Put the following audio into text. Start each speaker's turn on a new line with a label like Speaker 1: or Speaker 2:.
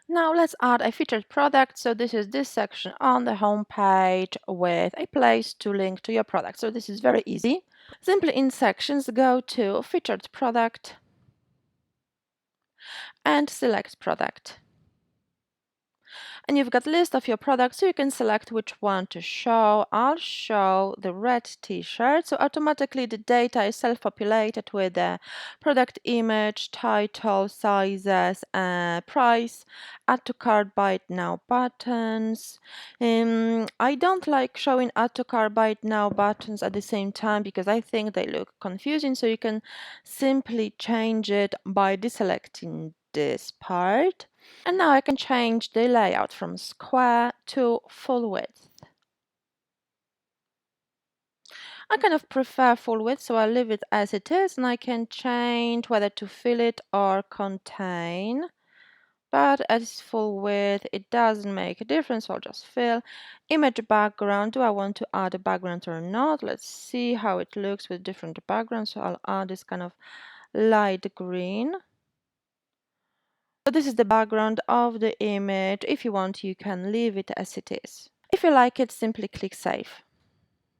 Speaker 1: Now let's add a featured product. So this is this section on the home page with a place to link to your product. So this is very easy. Simply in sections, go to featured product and select product. And you've got a list of your products, so you can select which one to show. I'll show the red t-shirt, so automatically the data is self-populated with the product image, title, sizes, price, add to cart, buy it now buttons. I don't like showing add to cart, buy it now buttons at the same time because I think they look confusing, so you can simply change it by deselecting this part. And now I can change the layout from square to full width. I kind of prefer full width, so I'll leave it as it is, and I can change whether to fill it or contain. But as full width, it doesn't make a difference, so I'll just fill. Image background, do I want to add a background or not? Let's see how it looks with different backgrounds. So I'll add this kind of light green. So this is the background of the image. If you want, you can leave it as it is. If you like it, simply click Save.